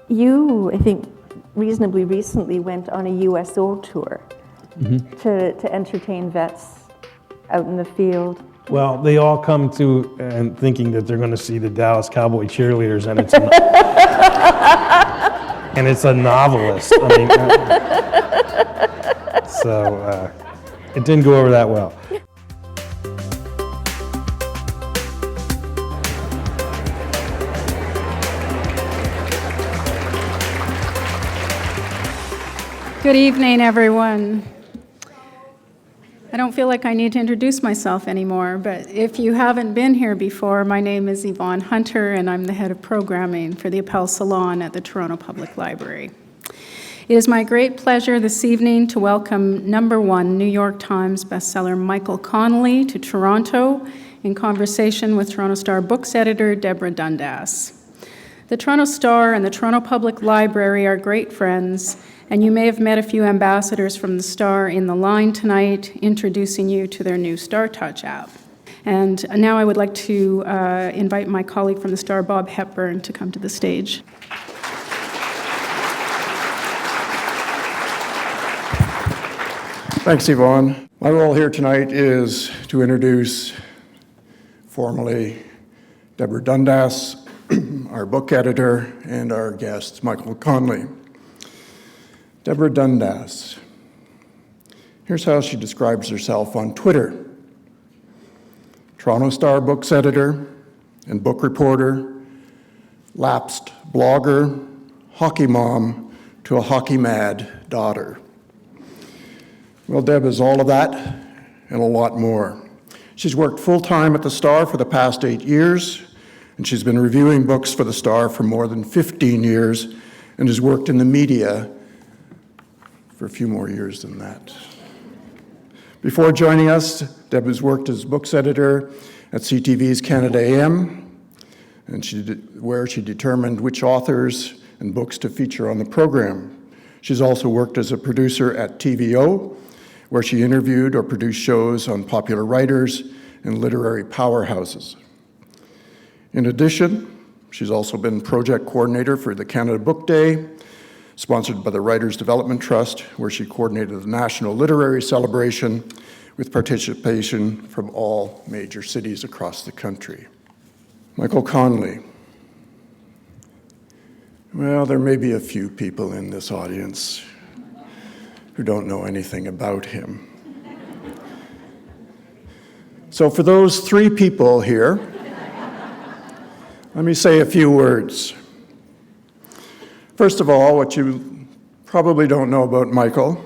You, I think, reasonably recently went on a USO tour to entertain vets out in the field. Well, they all come to and thinking that they're going to see the Dallas Cowboy cheerleaders, and it's a novelist. I mean, so it didn't go over that well. Good evening, everyone. I don't feel like I need to introduce myself anymore, but if you haven't been here before, my name is Yvonne Hunter, and I'm the head of programming for the Appel Salon at the Toronto Public Library. It is my great pleasure this evening to welcome #1 New York Times bestseller Michael Connelly to Toronto in conversation with Toronto Star books editor Deborah Dundas. The Toronto Star and the Toronto Public Library are great friends, and you may have met a few ambassadors from the Star in the line tonight, introducing you to their new Star Touch app. And now I would like to invite my colleague from the Star, Bob Hepburn, to come to the stage. Thanks, Yvonne. My role here tonight is to introduce formally Deborah Dundas, our book editor, and our guest, Michael Connelly. Deborah Dundas. Here's how she describes herself on Twitter. Toronto Star books editor and book reporter, lapsed blogger, hockey mom to a hockey-mad daughter. Well, Deb is all of that and a lot more. She's worked full-time at the Star for the past 8 years, and she's been reviewing books for the Star for more than 15 years and has worked in the media for a few more years than that. Before joining us, Deb has worked as books editor at CTV's Canada AM, and where she determined which authors and books to feature on the program. She's also worked as a producer at TVO, where she interviewed or produced shows on popular writers and literary powerhouses. In addition, she's also been project coordinator for the Canada Book Day, sponsored by the Writers Development Trust, where she coordinated the National Literary Celebration with participation from all major cities across the country. Michael Connelly. Well, there may be a few people in this audience who don't know anything about him. So for those 3 people here, let me say a few words. First of all, what you probably don't know about Michael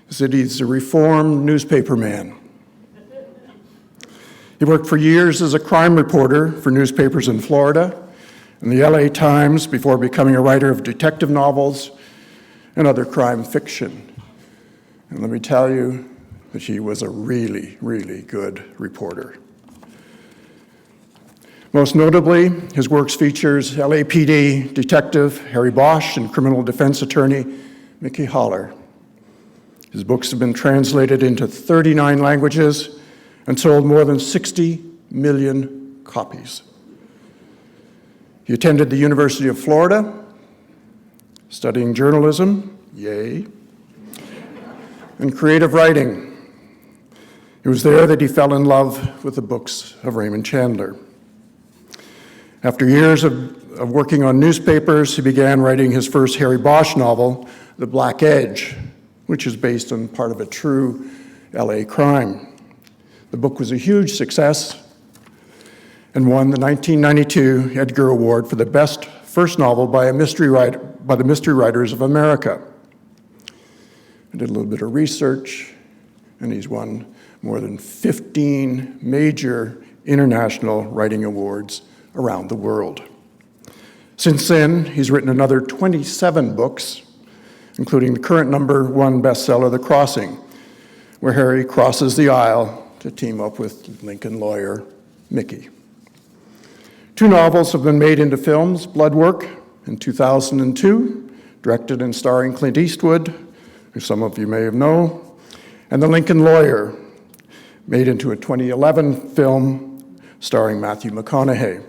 is that he's a reformed newspaperman. He worked for years as a crime reporter for newspapers in Florida and the LA Times before becoming a writer of detective novels and other crime fiction. And let me tell you that he was a really, really good reporter. Most notably, his works features LAPD detective Harry Bosch and criminal defense attorney Mickey Haller. His books have been translated into 39 languages and sold more than 60 million copies. He attended the University of Florida, studying journalism, yay, and creative writing. It was there that he fell in love with the books of Raymond Chandler. After years of working on newspapers, he began writing his first Harry Bosch novel, The Black Edge, which is based on part of a true LA crime. The book was a huge success and won the 1992 Edgar Award for the best first novel by the Mystery Writers of America. I did a little bit of research, and he's won more than 15 major international writing awards around the world. Since then, he's written another 27 books, including the current #1 bestseller, The Crossing, where Harry crosses the aisle to team up with Lincoln lawyer Mickey. 2 novels have been made into films: Bloodwork in 2002, directed and starring Clint Eastwood, who some of you may have known, and The Lincoln Lawyer, made into a 2011 film starring Matthew McConaughey.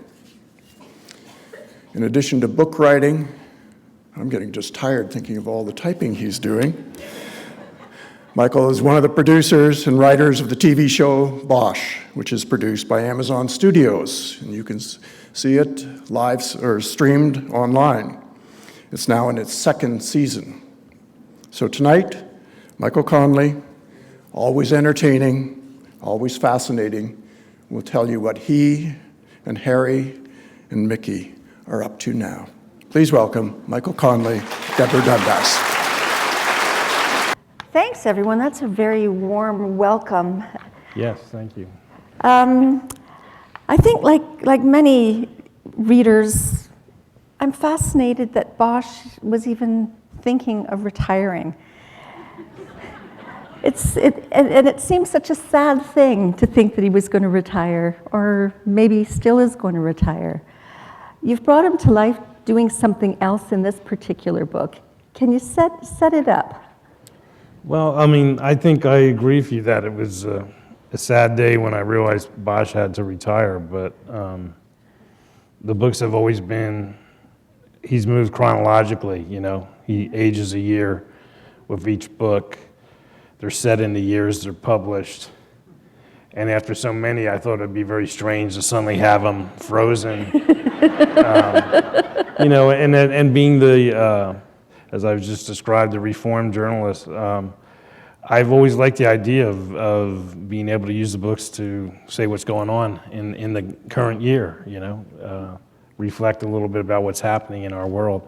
In addition to book writing, I'm getting just tired thinking of all the typing he's doing. Michael is one of the producers and writers of the TV show Bosch, which is produced by Amazon Studios, and you can see it live or streamed online. It's now in its second season. So tonight, Michael Connelly, always entertaining, always fascinating, will tell you what he and Harry and Mickey are up to now. Please welcome Michael Connelly, Deborah Dundas. Thanks, everyone. That's a very warm welcome. Yes, thank you. I think, like many readers, I'm fascinated that Bosch was even thinking of retiring. And it seems such a sad thing to think that he was going to retire, or maybe still is going to retire. You've brought him to life doing something else in this particular book. Can you set it up? Well, I mean, I think I agree with you that it was a sad day when I realized Bosch had to retire, but the books have always been, he's moved chronologically, you know. He ages a year with each book. They're set in the years they're published. And after so many, I thought it'd be very strange to suddenly have them frozen. You know, and being the, as I've just described, the reformed journalist, I've always liked the idea of being able to use the books to say what's going on in the current year, you know, reflect a little bit about what's happening in our world.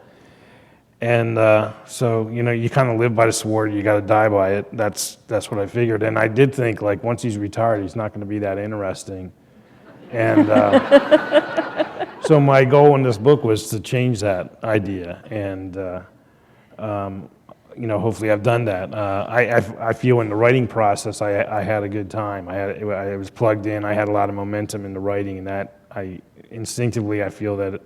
And so, you know, you kind of live by the sword, you got to die by it. That's what I figured. And I did think, like, once he's retired, he's not going to be that interesting. And so my goal in this book was to change that idea. And, you know, hopefully I've done that. I feel in the writing process, I had a good time. I was plugged in. I had a lot of momentum in the writing, and that instinctively I feel that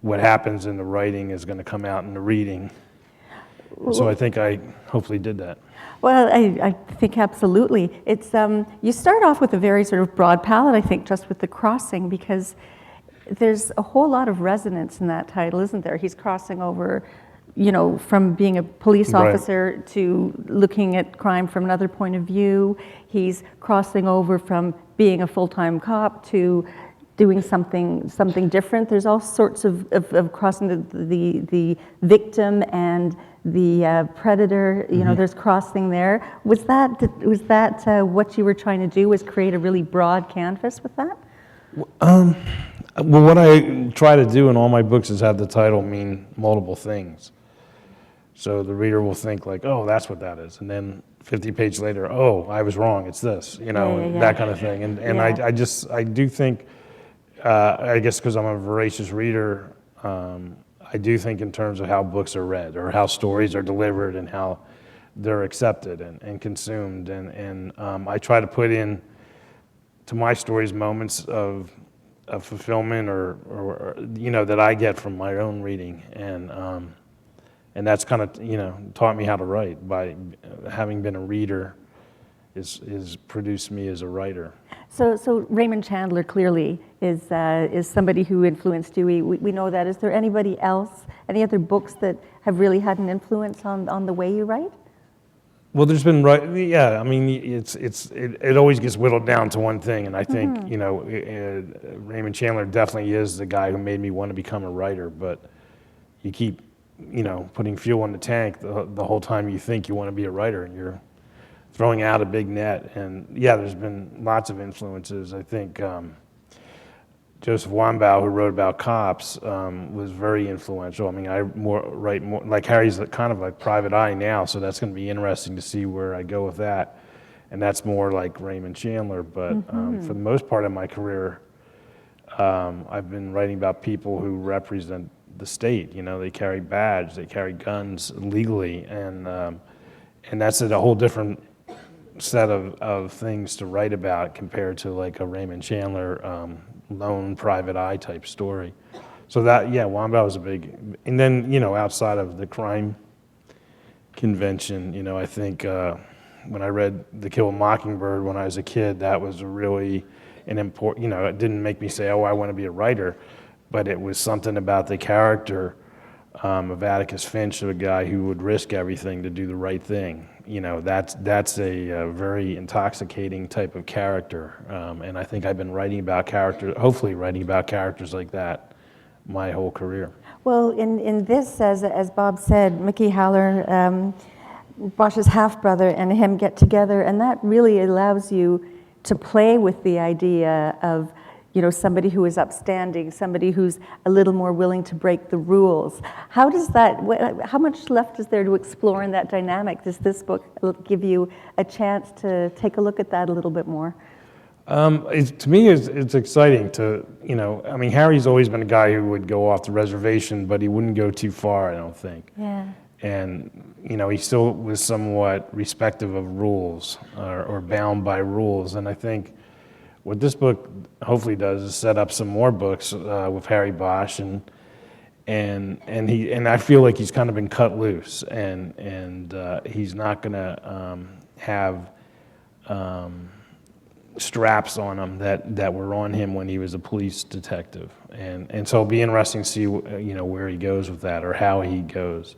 what happens in the writing is going to come out in the reading. So I think I hopefully did that. Well, I think absolutely. It's you start off with a very sort of broad palette, I think, just with the crossing, because there's a whole lot of resonance in that title, isn't there? He's crossing over, you know, from being a police officer to looking at crime from another point of view. He's crossing over from being a full-time cop to doing something different. There's all sorts of crossing the victim and the predator. You know, there's crossing there. Was that what you were trying to do? Was create a really broad canvas with that? Well, what I try to do in all my books is have the title mean multiple things. So the reader will think like, oh, that's what that is. And then 50 pages later, oh, I was wrong, it's this, you know, that kind of thing. And I do think, I guess because I'm a voracious reader, I do think in terms of how books are read or how stories are delivered and how they're accepted and consumed. And I try to put in to my stories moments of fulfillment or you know, that I get from my own reading. And that's kind of, you know, taught me how to write by having been a reader is produced me as a writer. So Raymond Chandler clearly is somebody who influenced you. We know that. Is there anybody else, any other books that have really had an influence on the way you write? Well, there's been, yeah, I mean, it always gets whittled down to one thing, and I think, you know, Raymond Chandler definitely is the guy who made me want to become a writer, but you keep, you know, putting fuel in the tank the whole time you think you want to be a writer, and you're throwing out a big net. And yeah, there's been lots of influences. I think Joseph Wambaugh, who wrote about cops, was very influential. I mean, I write more, like Harry's kind of like Private Eye now, so that's going to be interesting to see where I go with that. And that's more like Raymond Chandler, but for the most part of my career, I've been writing about people who represent the state. You know, they carry badges, they carry guns legally, and that's a whole different set of things to write about compared to like a Raymond Chandler lone Private Eye type story. So that, yeah, Wambaugh was a big, and then, you know, outside of the crime convention, you know, I think when I read To Kill a Mockingbird when I was a kid, that was really an important, you know, it didn't make me say, oh, I want to be a writer, but it was something about the character of Atticus Finch, a guy who would risk everything to do the right thing. That's a very intoxicating type of character, and I think I've been hopefully writing about characters like that my whole career. Well, in this, as Bob said, Mickey Haller, Bosch's half-brother, and him get together, and that really allows you to play with the idea of somebody who is upstanding, somebody who's a little more willing to break the rules. How much left is there to explore in that dynamic? Does this book give you a chance to take a look at that a little bit more? To me, it's exciting to, Harry's always been a guy who would go off the reservation, but he wouldn't go too far, I don't think. Yeah. And, he still was somewhat respective of rules or bound by rules. And I think what this book hopefully does is set up some more books with Harry Bosch, and I feel like he's kind of been cut loose, and he's not going to have straps on him that were on him when he was a police detective, and so it'll be interesting to see where he goes with that or how he goes.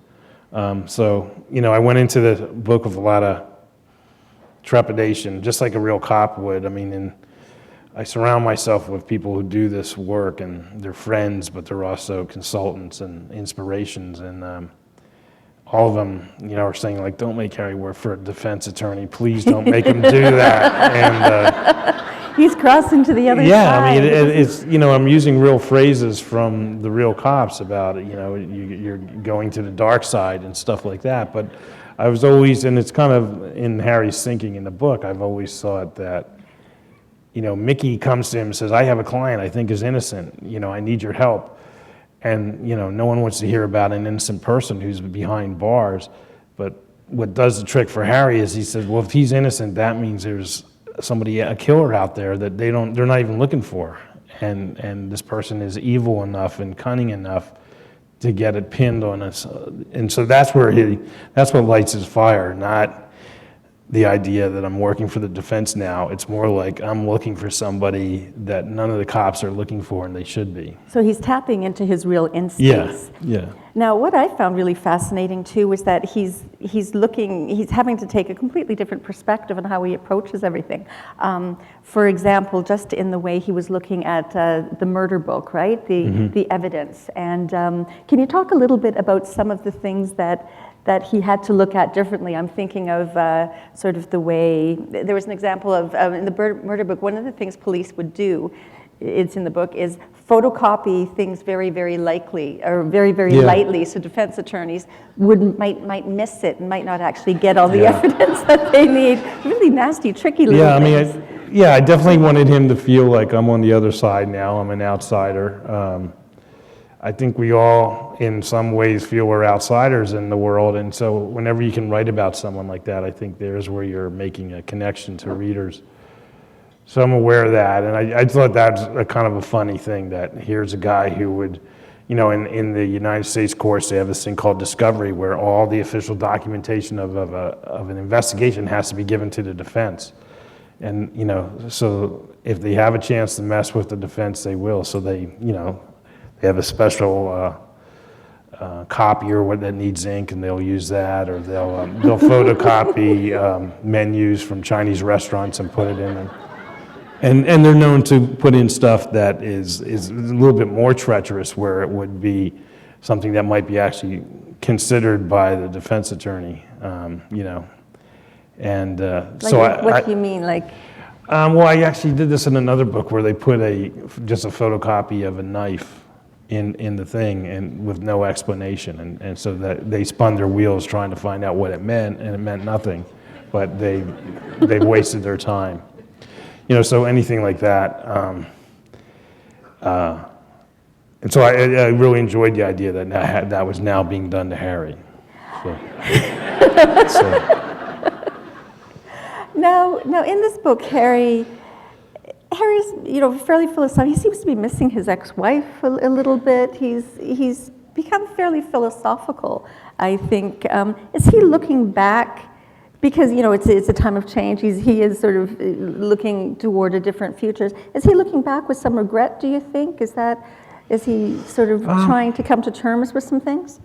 I went into the book with a lot of trepidation, just like a real cop would. And I surround myself with people who do this work, and they're friends, but they're also consultants and inspirations. And all of them, are saying, like, don't make Harry work for a defense attorney. Please don't make him do that. And he's crossing to the other Yeah, side. it's I'm using real phrases from the real cops about you're going to the dark side and stuff like that. But I was always, and it's kind of in Harry's thinking in the book, I've always thought that Mickey comes to him and says, I have a client I think is innocent, I need your help. And, no one wants to hear about an innocent person who's behind bars. But what does the trick for Harry is he says, well, if he's innocent, that means there's a killer out there that they're not even looking for. And this person is evil enough and cunning enough to get it pinned on us. And so that's what lights his fire, not the idea that I'm working for the defense now. It's more like I'm looking for somebody that none of the cops are looking for, and they should be. So he's tapping into his real instincts. Yeah. Now, what I found really fascinating too was that he's having to take a completely different perspective on how he approaches everything. For example, just in the way he was looking at the murder book, right? The evidence. And can you talk a little bit about some of the things that he had to look at differently? I'm thinking of sort of the way, there was an example of, in the murder book, one of the things police would do, it's in the book, is photocopy things very, very likely, or very, very lightly, so defense attorneys might miss it and might not actually get all the evidence that they need. Really nasty, tricky little things. I definitely wanted him to feel like I'm on the other side now, I'm an outsider. I think we all, in some ways, feel we're outsiders in the world, and so whenever you can write about someone like that, I think there's where you're making a connection to readers. So I'm aware of that, and I thought that's a kind of a funny thing, that here's a guy who would, in the United States courts, they have this thing called discovery, where all the official documentation of an investigation has to be given to the defense. And, so if they have a chance to mess with the defense, they will. So they have a special copier that needs ink, and they'll use that, or they'll photocopy menus from Chinese restaurants and put it in. And they're known to put in stuff that is a little bit more treacherous, where it would be something that might be actually considered by the defense attorney, And so what do you mean, like? Well, I actually did this in another book where they put just a photocopy of a knife in the thing, and with no explanation, and so that they spun their wheels trying to find out what it meant, and it meant nothing, but they wasted their time. So anything like that. And so I really enjoyed the idea that that was now being done to Harry. Now, in this book, Harry's fairly philosophical. He seems to be missing his ex-wife a little bit. He's become fairly philosophical, I think. Is he looking back? Because it's a time of change. He is sort of looking toward a different future. Is he looking back with some regret, do you think? Is that Is he sort of trying to come to terms with some things?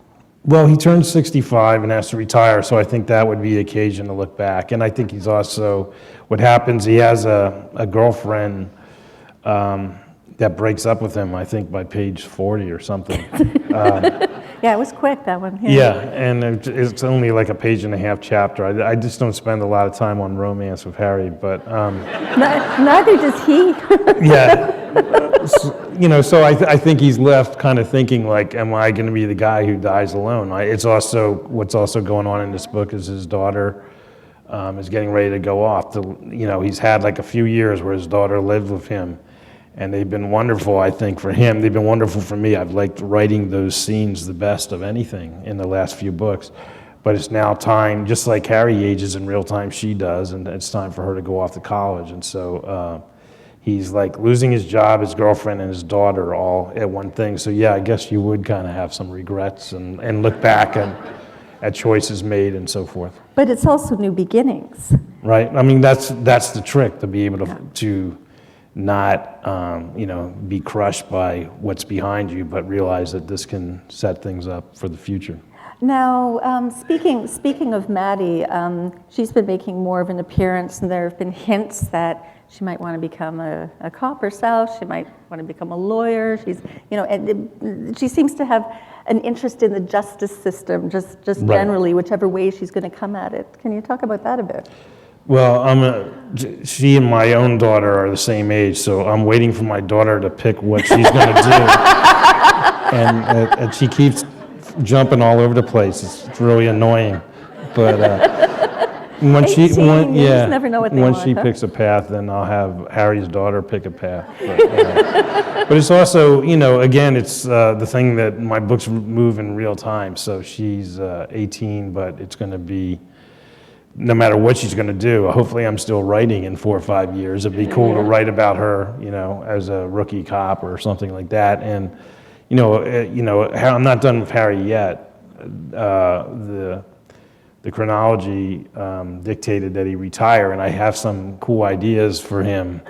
Well, he turns 65 and has to retire, so I think that would be the occasion to look back. And I think he's also, what happens, he has a girlfriend that breaks up with him, I think, by page 40 or something. Yeah, it was quick, that one. Yeah, and it's only like a page and a half chapter. I just don't spend a lot of time on romance with Harry, but... Neither does he. Yeah. So I think he's left kind of thinking like, am I going to be the guy who dies alone? It's also, what's also going on in this book is his daughter is getting ready to go off. He's had like a few years where his daughter lived with him, and they've been wonderful, I think, for him. They've been wonderful for me. I've liked writing those scenes the best of anything in the last few books. But it's now time, just like Harry ages in real time, she does, and it's time for her to go off to college. And so he's like losing his job, his girlfriend, and his daughter all at one thing. So yeah, I guess you would kind of have some regrets and look back at choices made and so forth. But it's also new beginnings. Right? I mean, that's the trick, to be able to not, be crushed by what's behind you, but realize that this can set things up for the future. Now, speaking of Maddie, she's been making more of an appearance, and there have been hints that she might want to become a cop herself. She might want to become a lawyer. And she seems to have an interest in the justice system, just right. Generally, whichever way she's going to come at it. Can you talk about that a bit? Well, she and my own daughter are the same age, so I'm waiting for my daughter to pick what she's going to do. And she keeps jumping all over the place. It's really annoying. But once she picks a path, then I'll have Harry's daughter pick a path. But it's also, again, it's the thing that my books move in real time. So she's 18, but it's going to be, no matter what she's going to do, hopefully I'm still writing in 4 or 5 years. It'd be cool to write about her, as a rookie cop or something like that. And, I'm not done with Harry yet. The chronology dictated that he retire, and I have some cool ideas for him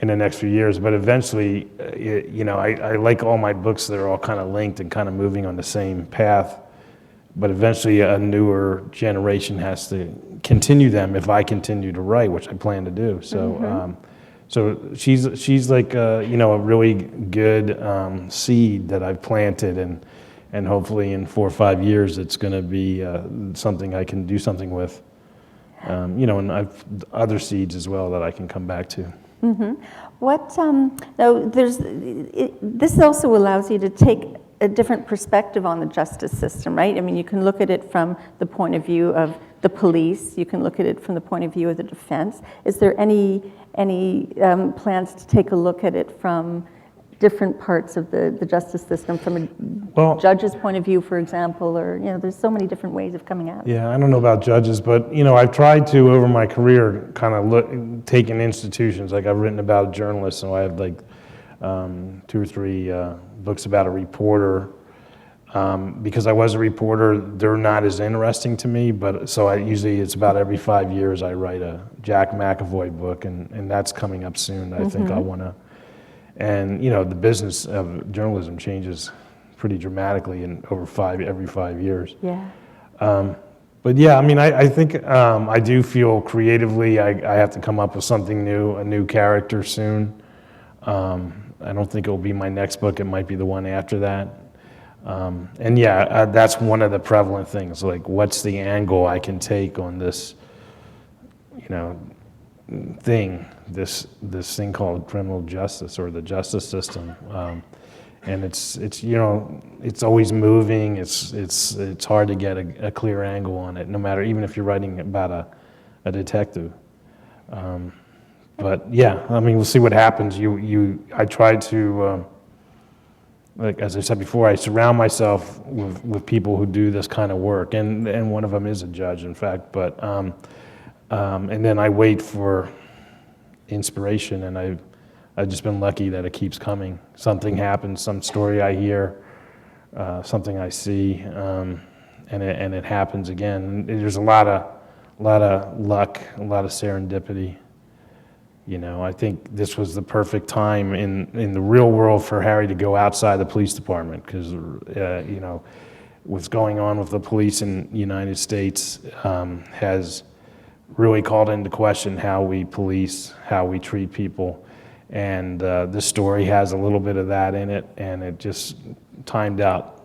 in the next few years. But eventually, I like all my books that are all kind of linked and kind of moving on the same path. But eventually, a newer generation has to continue them if I continue to write, which I plan to do. So, so she's like a really good seed that I've planted, and hopefully in 4 or 5 years, it's going to be something I can do something with. And I've other seeds as well that I can come back to. Mm-hmm. This also allows you to take a different perspective on the justice system, right? I mean, you can look at it from the point of view of the police. You can look at it from the point of view of the defense. Is there any plans to take a look at it from different parts of the justice system, from a judge's point of view, for example, or, there's so many different ways of coming at it. Yeah, I don't know about judges, but, I've tried to, over my career, kind of take in institutions. Like, I've written about a journalist, so I have like 2 or 3 books about a reporter. Because I was a reporter, they're not as interesting to me, but so it's about every 5 years I write a Jack McAvoy book, and that's coming up soon. I think I want to. And the business of journalism changes pretty dramatically every 5 years. Yeah. But yeah, I mean, I think I do feel creatively I have to come up with something new, a new character soon. I don't think it will be my next book. It might be the one after that. And yeah, that's one of the prevalent things. Like, what's the angle I can take on this, this thing called criminal justice or the justice system, and it's always moving. It's hard to get a clear angle on it, no matter, even if you're writing about a detective. But yeah, I mean, we'll see what happens. I try to, like as I said before, I surround myself with people who do this kind of work, and one of them is a judge, in fact. But and then I wait for inspiration, and I've just been lucky that it keeps coming. Something happens, some story I hear, something I see, and it happens again. There's a lot of luck, a lot of serendipity. You know, I think this was the perfect time in the real world for Harry to go outside the police department because, you know, what's going on with the police in the United States has really called into question how we police, how we treat people. And this story has a little bit of that in it, and it just timed out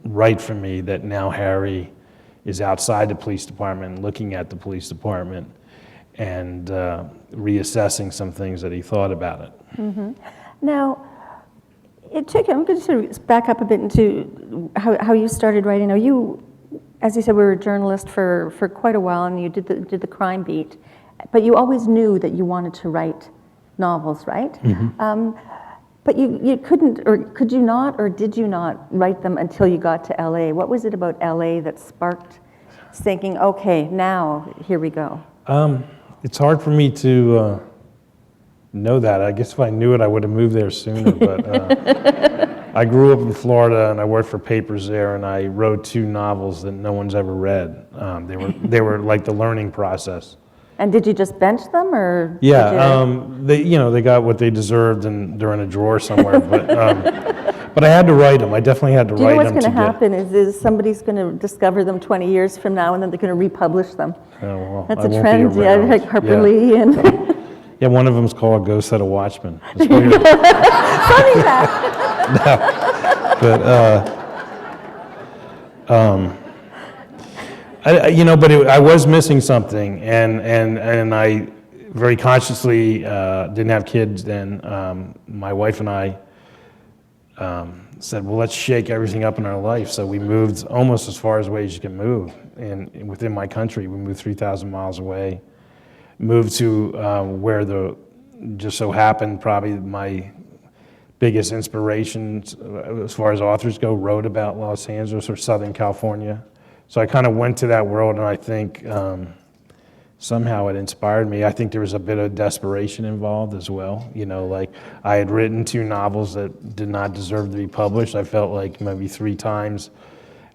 right for me that now Harry is outside the police department, looking at the police department, and reassessing some things that he thought about it. Mm-hmm. Now, it took, I'm going to sort of back up a bit into how you started writing. Now, you, as you said, were a journalist for quite a while, and you did the crime beat, but you always knew that you wanted to write novels, right? Mm-hmm. But you couldn't, or could you not, or did you not write them until you got to LA? What was it about LA that sparked thinking, okay, now here we go? It's hard for me to know that. I guess if I knew it, I would have moved there sooner. But I grew up in Florida, and I worked for papers there, and I wrote 2 novels that no one's ever read. They were like the learning process. And did you just bench them, or? Yeah, they got what they deserved, and they're in a drawer somewhere. But I had to write them. I definitely had to Do you know write them. what's going to happen is somebody's going to discover them 20 years from now, and then they're going to republish them. Oh, well, That's I a won't be trend, yeah, around. like Harper Yeah. Lee and. Yeah, one of them's called Go Set a Watchman. It's weird. Funny that. But I was missing something, and I very consciously didn't have kids then. My wife and I said, well, let's shake everything up in our life. So we moved almost as far away as you can move. And within my country, we moved 3,000 miles away. Moved to where just so happened, probably my biggest inspirations as far as authors go, wrote about Los Angeles or Southern California. So I kind of went to that world, and I think somehow it inspired me. I think there was a bit of desperation involved as well. You know, like I had written 2 novels that did not deserve to be published. I felt like maybe 3 times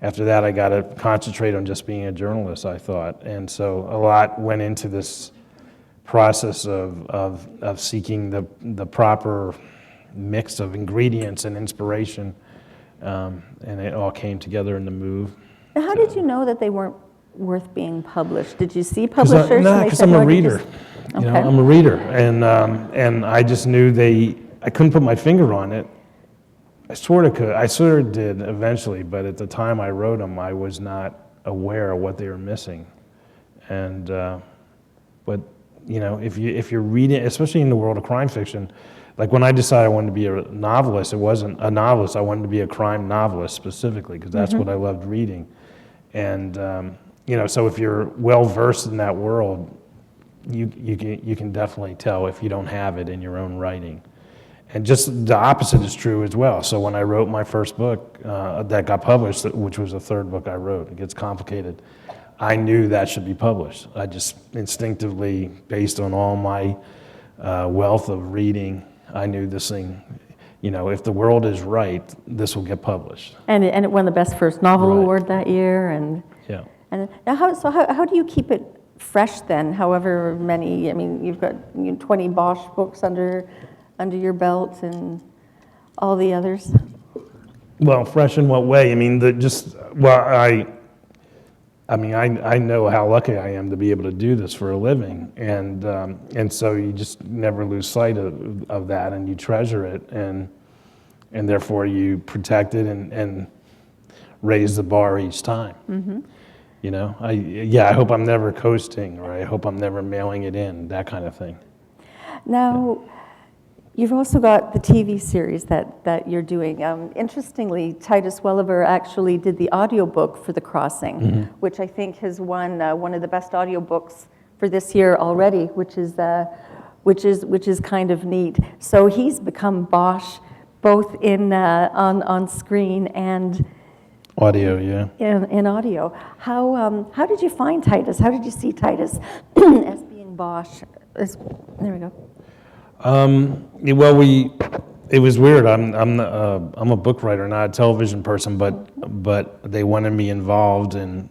after that I got to concentrate on just being a journalist, I thought. And so a lot went into this process of seeking the proper mix of ingredients and inspiration, and it all came together in the move. Now, how did you know that they weren't worth being published? Did you see publishers? Because I'm a reader. You know, I'm a reader, and I just knew I couldn't put my finger on it. I sort of could. I sort of did eventually, but at the time I wrote them, I was not aware of what they were missing. And but you know, if you're reading, especially in the world of crime fiction, like when I decided I wanted to be a novelist, it wasn't a novelist. I wanted to be a crime novelist specifically because that's what I loved reading. And you know, so if you're well versed in that world, you can definitely tell if you don't have it in your own writing. And just the opposite is true as well. So when I wrote my first book that got published, which was the 3rd book I wrote, it gets complicated, I knew that should be published. I just instinctively, based on all my wealth of reading, I knew this thing, you know, if the world is right, this will get published. And it won the Best First Novel Right. Award that year. And now how do you keep it fresh then, however many, I mean, you've got 20 Bosch books under your belt and all the others? Well, fresh in what way? I mean, I know how lucky I am to be able to do this for a living, and so you just never lose sight of that, and you treasure it, and therefore you protect it and raise the bar each time. Mm-hmm. You know, I hope I'm never coasting, or I hope I'm never mailing it in, that kind of thing. Now, you've also got the TV series that you're doing. Interestingly, Titus Welliver actually did the audiobook for The Crossing, which I think has won one of the best audiobooks for this year already, which is kind of neat. So he's become Bosch, both in on screen and Audio, yeah. in audio. How did you find Titus? How did you see Titus as being Bosch? There we go. Well, it was weird. I'm a book writer, not a television person, but they wanted me involved, and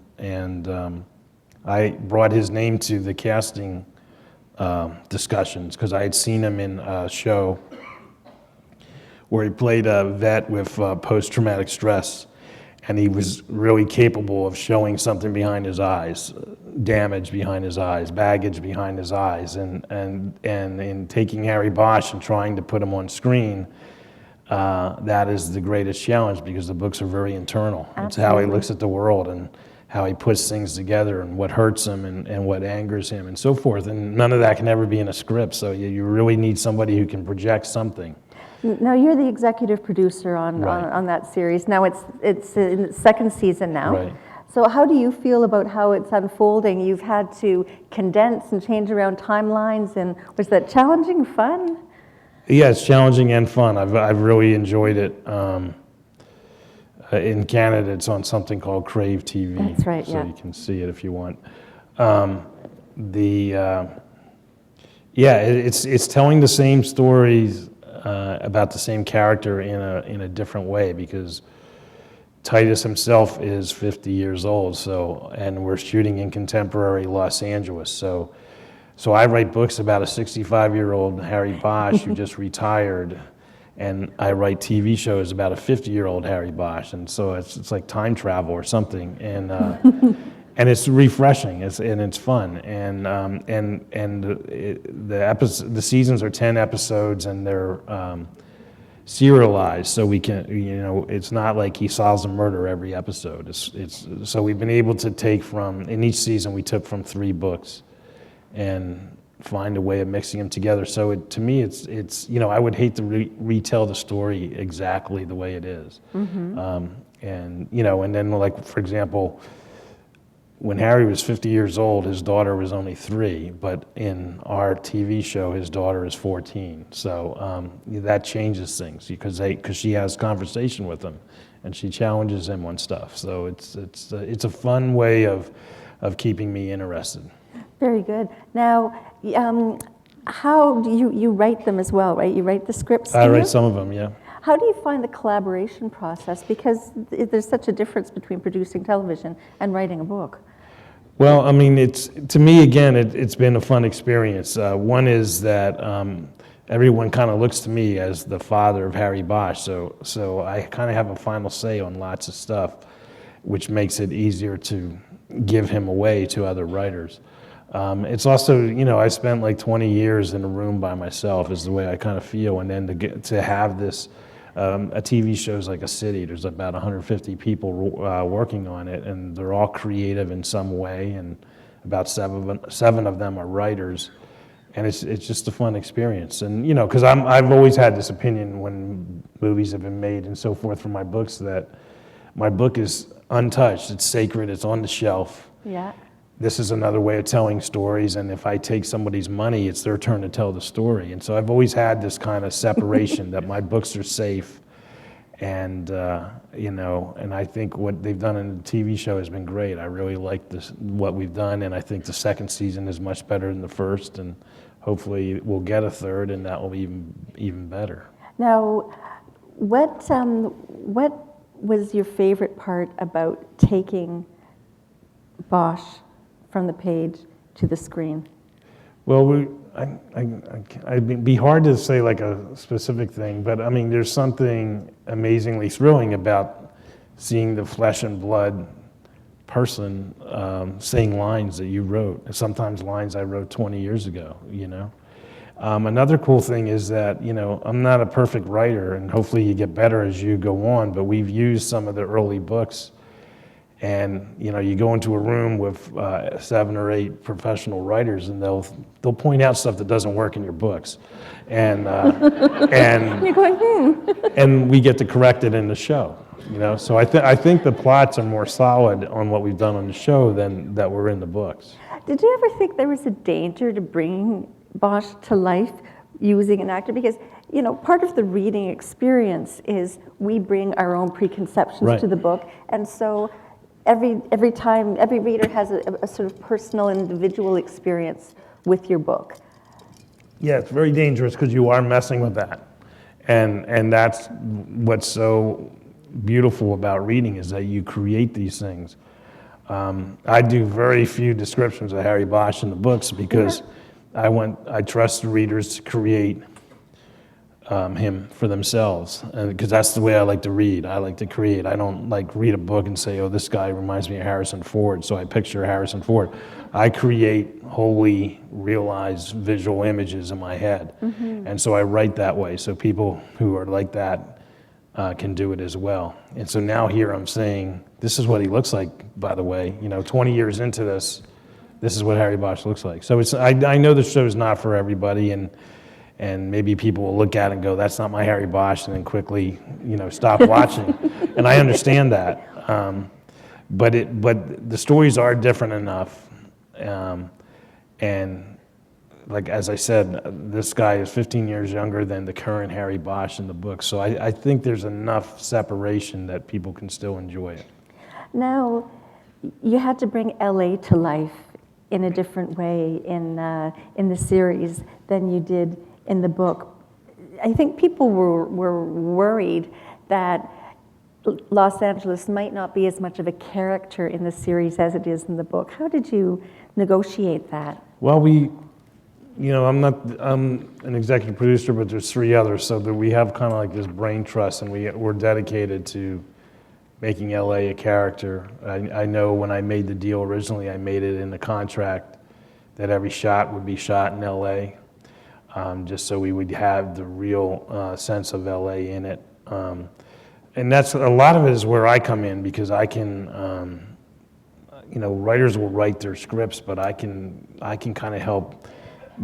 I brought his name to the casting discussions, because I had seen him in a show where he played a vet with post-traumatic stress, and he was really capable of showing something behind his eyes, damage behind his eyes, baggage behind his eyes, and in taking Harry Bosch and trying to put him on screen, that is the greatest challenge, because the books are very internal. Absolutely. It's how he looks at the world and how he puts things together and what hurts him and what angers him and so forth. And none of that can ever be in a script, so you really need somebody who can project something. Now, you're the executive producer on that series. Now it's in its second season now. Right. So how do you feel about how it's unfolding? You've had to condense and change around timelines, and was that challenging, fun? Yeah, it's challenging and fun. I've really enjoyed it. In Canada, it's on something called Crave TV. That's right, so yeah. you can see it if you want. It's telling the same stories about the same character in a different way, because Titus himself is 50 years old, and we're shooting in contemporary Los Angeles. So I write books about a 65-year-old Harry Bosch who just retired, and I write TV shows about a 50-year-old Harry Bosch, and so it's like time travel or something, and and it's refreshing, and it's fun, the seasons are 10 episodes, and they're serialized, so we can, it's not like he solves a murder every episode. So we've been able to take in each season we took from 3 books and find a way of mixing them together. So to me, it's I would hate to retell the story exactly the way it is. Mm-hmm. And then, like, for example, when Harry was 50 years old, his daughter was only 3, but in our TV show, his daughter is 14. So that changes things, because she has conversation with him, and she challenges him on stuff. So it's a fun way of keeping me interested. Very good. Now, how do you write them as well, right? You write the scripts? I write some of them, yeah. How do you find the collaboration process? Because there's such a difference between producing television and writing a book. Well, I mean, to me, again, it's been a fun experience. One is that everyone kind of looks to me as the father of Harry Bosch, so I kind of have a final say on lots of stuff, which makes it easier to give him away to other writers. It's also, I spent like 20 years in a room by myself is the way I kind of feel, and then to have this, a TV show's like a city. There's about 150 people working on it, and they're all creative in some way, and about seven of them are writers, and it's just a fun experience. And because I've always had this opinion when movies have been made and so forth for my books, that my book is untouched, it's sacred, it's on the shelf. Yeah. This is another way of telling stories, and if I take somebody's money, it's their turn to tell the story. And so I've always had this kind of separation that my books are safe, and and I think what they've done in the TV show has been great. I really like what we've done, and I think the second season is much better than the first, and hopefully we'll get a third, and that will be even better. Now, what was your favorite part about taking Bosch from the page to the screen? Well, it'd be hard to say like a specific thing, but I mean, there's something amazingly thrilling about seeing the flesh and blood person saying lines that you wrote, sometimes lines I wrote 20 years ago, Another cool thing is that, I'm not a perfect writer, and hopefully you get better as you go on, but we've used some of the early books. And you go into a room with 7 or 8 professional writers, and they'll point out stuff that doesn't work in your books, and You're going, and we get to correct it in the show. So I think the plots are more solid on what we've done on the show than that were in the books. Did you ever think there was a danger to bringing Bosch to life using an actor? Because part of the reading experience is we bring our own preconceptions Right. to the book, and so every time, every reader has a sort of personal, individual experience with your book. Yeah, it's very dangerous because you are messing with that, and that's what's so beautiful about reading, is that you create these things. I do very few descriptions of Harry Bosch in the books because I trust the readers to create him for themselves, because that's the way I like to read. I like to create. I don't like read a book and say, oh, this guy reminds me of Harrison Ford, so I picture Harrison Ford. I create wholly realized visual images in my head, and so I write that way, so people who are like that can do it as well. And so now here I'm saying, this is what he looks like, by the way. 20 years into this is what Harry Bosch looks like. So I know the show's not for everybody, and maybe people will look at it and go, that's not my Harry Bosch, and then quickly, stop watching. And I understand that. But the stories are different enough. And like, as I said, this guy is 15 years younger than the current Harry Bosch in the book. So I think there's enough separation that people can still enjoy it. Now, you had to bring LA to life in a different way in the series than you did in the book. I think people were worried that Los Angeles might not be as much of a character in the series as it is in the book. How did you negotiate that? Well, I'm an executive producer, but there's 3 others, so that we have kind of like this brain trust, and we're dedicated to making LA a character. I know when I made the deal originally, I made it in the contract that every shot would be shot in LA, just so we would have the real sense of LA in it. And that's a lot of it is where I come in, because I can, writers will write their scripts, but I can kind of help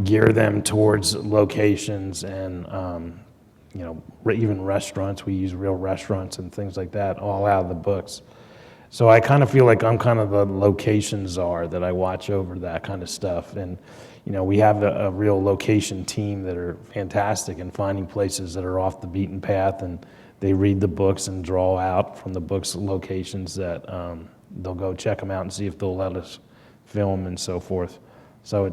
gear them towards locations and, even restaurants. We use real restaurants and things like that, all out of the books. So I kind of feel like I'm kind of the location czar, that I watch over that kind of stuff. And, we have a real location team that are fantastic in finding places that are off the beaten path, and they read the books and draw out from the books locations that they'll go check them out and see if they'll let us film and so forth. So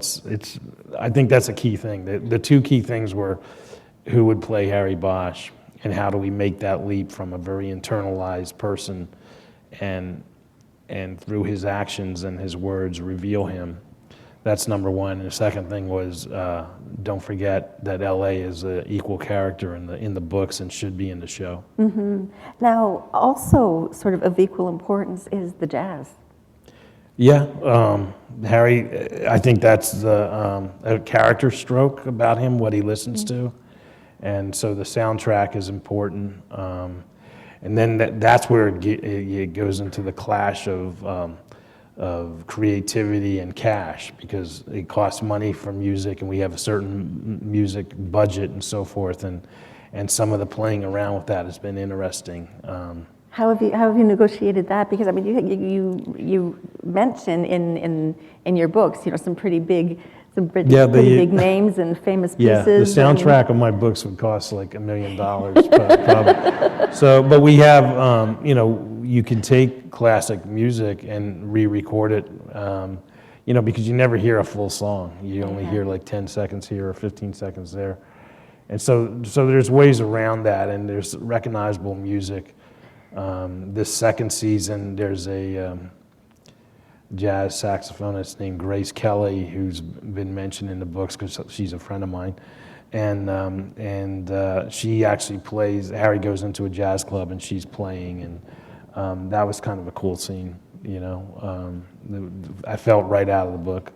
I think that's a key thing. The 2 key things were who would play Harry Bosch, and how do we make that leap from a very internalized person and through his actions and his words reveal him. That's number 1. And the second thing was, don't forget that LA is an equal character in the books and should be in the show. Mm-hmm. Now, also sort of equal importance is the jazz. Yeah, Harry, I think that's a character stroke about him, what he listens to. And so the soundtrack is important. And then that's where it goes into the clash of creativity and cash, because it costs money for music, and we have a certain music budget and so forth, and some of the playing around with that has been interesting. How have you negotiated that? Because I mean, you mention in your books, some pretty big big names and famous pieces. Yeah, the soundtrack of my books would cost like $1 million probably. So, but we have, you can take classic music and re-record it, because you never hear a full song. You only hear like 10 seconds here or 15 seconds there. And so there's ways around that, and there's recognizable music. This second season, there's a jazz saxophonist named Grace Kelly, who's been mentioned in the books because she's a friend of mine. And she actually plays, Harry goes into a jazz club and she's playing, and that was kind of a cool scene, I felt right out of the book,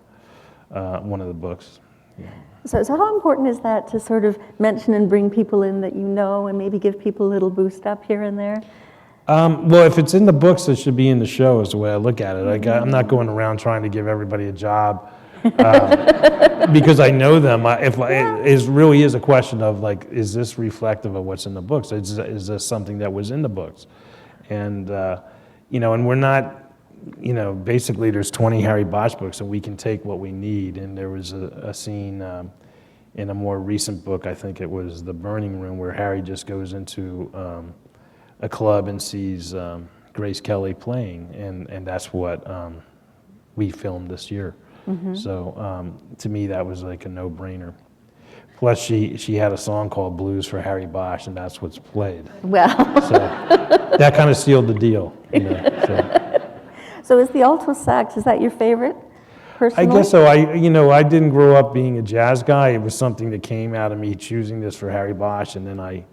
one of the books. Yeah. So how important is that to sort of mention and bring people in that and maybe give people a little boost up here and there? Well, if it's in the books, it should be in the show, is the way I look at it. I'm not going around trying to give everybody a job because I know them. It really is a question of, like, is this reflective of what's in the books? Is this something that was in the books? And, and we're not, basically there's 20 Harry Bosch books, and we can take what we need. And there was a scene in a more recent book, I think it was The Burning Room, where Harry just goes into a club and sees Grace Kelly playing, and that's what we filmed this year. Mm-hmm. So to me, that was like a no-brainer. Plus, she had a song called Blues for Harry Bosch, and that's what's played. Well. So that kind of sealed the deal. So is the alto sax, is that your favorite? personally? I guess so. I didn't grow up being a jazz guy. It was something that came out of me choosing this for Harry Bosch, and then I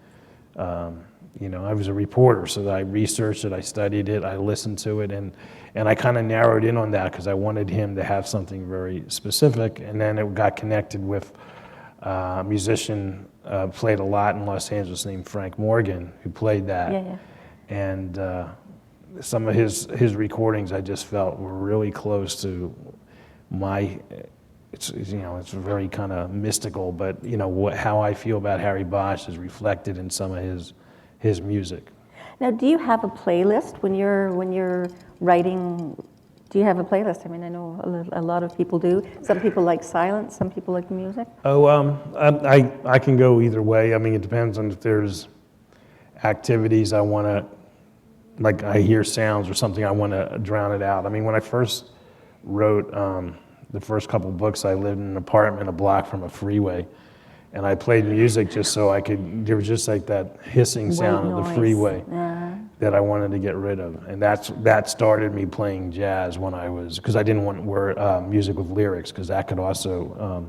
was a reporter, so I researched it, I studied it, I listened to it, and I kind of narrowed in on that because I wanted him to have something very specific, and then it got connected with a musician played a lot in Los Angeles named Frank Morgan, who played that. Yeah, yeah. And some of his recordings I just felt were really close to my, it's very kind of mystical, but how I feel about Harry Bosch is reflected in some of his music. Now, do you have a playlist when you're writing? Do you have a playlist? I mean, I know a lot of people do. Some people like silence, some people like music. Oh, I can go either way. I mean, it depends on if there's activities I want to, like I hear sounds or something, I want to drown it out. I mean, when I first wrote the first couple books, I lived in an apartment a block from a freeway, and I played music just so I could, there was just like that hissing sound of the freeway that I wanted to get rid of. And that started me playing jazz when because I didn't want music with lyrics, because that could also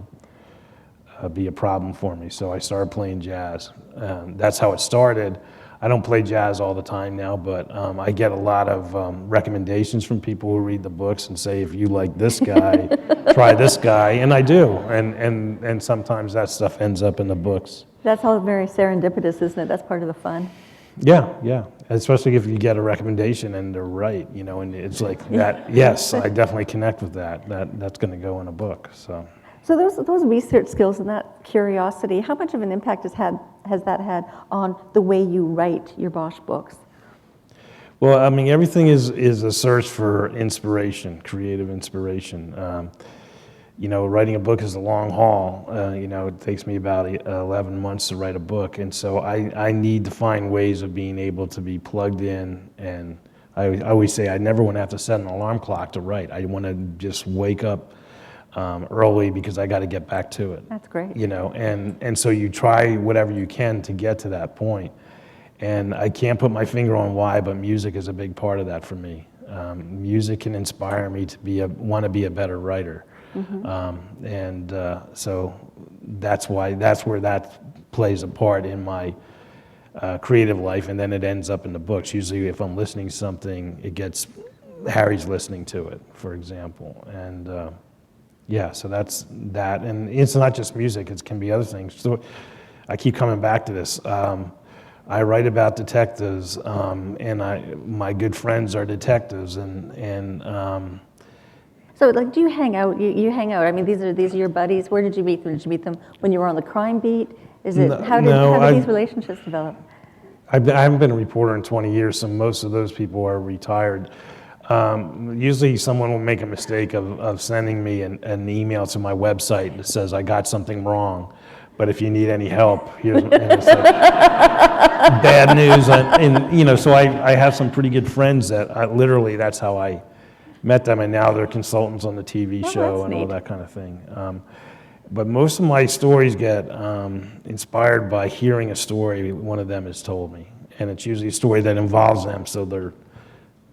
be a problem for me. So I started playing jazz. That's how it started. I don't play jazz all the time now, but I get a lot of recommendations from people who read the books and say, if you like this guy, try this guy, and I do. And sometimes that stuff ends up in the books. That's all very serendipitous, isn't it? That's part of the fun. Yeah. Especially if you get a recommendation and they're right, and it's like that. Yes, I definitely connect with that. That's going to go in a book. So those research skills and that curiosity, how much of an impact has that had on the way you write your Bosch books? Well, I mean, everything is a search for inspiration, creative inspiration. Writing a book is a long haul. It takes me about 11 months to write a book, and so I need to find ways of being able to be plugged in. And I always say I never want to have to set an alarm clock to write. I want to just wake up early because I got to get back to it. That's great. And so you try whatever you can to get to that point. And I can't put my finger on why, but music is a big part of that for me. Music can inspire me to want to be a better writer. Mm-hmm. So that's where that plays a part in my creative life, and then it ends up in the books. Usually if I'm listening to something, Harry's listening to it, for example. And so that's that. And it's not just music, it can be other things. So I keep coming back to this. I write about detectives, and my good friends are detectives, and so, like, do you hang out? You hang out. I mean, these are your buddies. Where did you meet them? Did you meet them when you were on the crime beat? How did these relationships develop? I haven't been a reporter in 20 years, so most of those people are retired. Usually someone will make a mistake of sending me an email to my website that says, I got something wrong, but if you need any help, here's and it's like bad news. And so I have some pretty good friends that literally that's how I met them, and now they're consultants on the TV show and all that kind of thing. But most of my stories get inspired by hearing a story one of them has told me, and it's usually a story that involves them, so they're,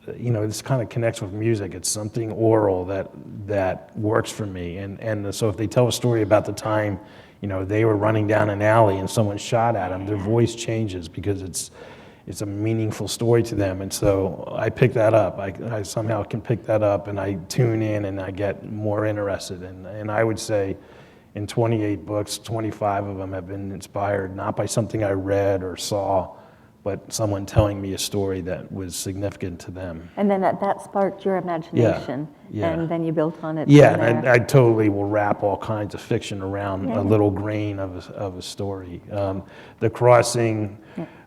this kind of connects with music. It's something oral that works for me, and so if they tell a story about the time, they were running down an alley and someone shot at them, their voice changes because it's a meaningful story to them, and so I pick that up. I somehow can pick that up, and I tune in, and I get more interested. And I would say, in 28 books, 25 of them have been inspired not by something I read or saw, but someone telling me a story that was significant to them. And then that sparked your imagination, Yeah. and then you built on it. Yeah, and I totally will wrap all kinds of fiction around a little grain of a story. The Crossing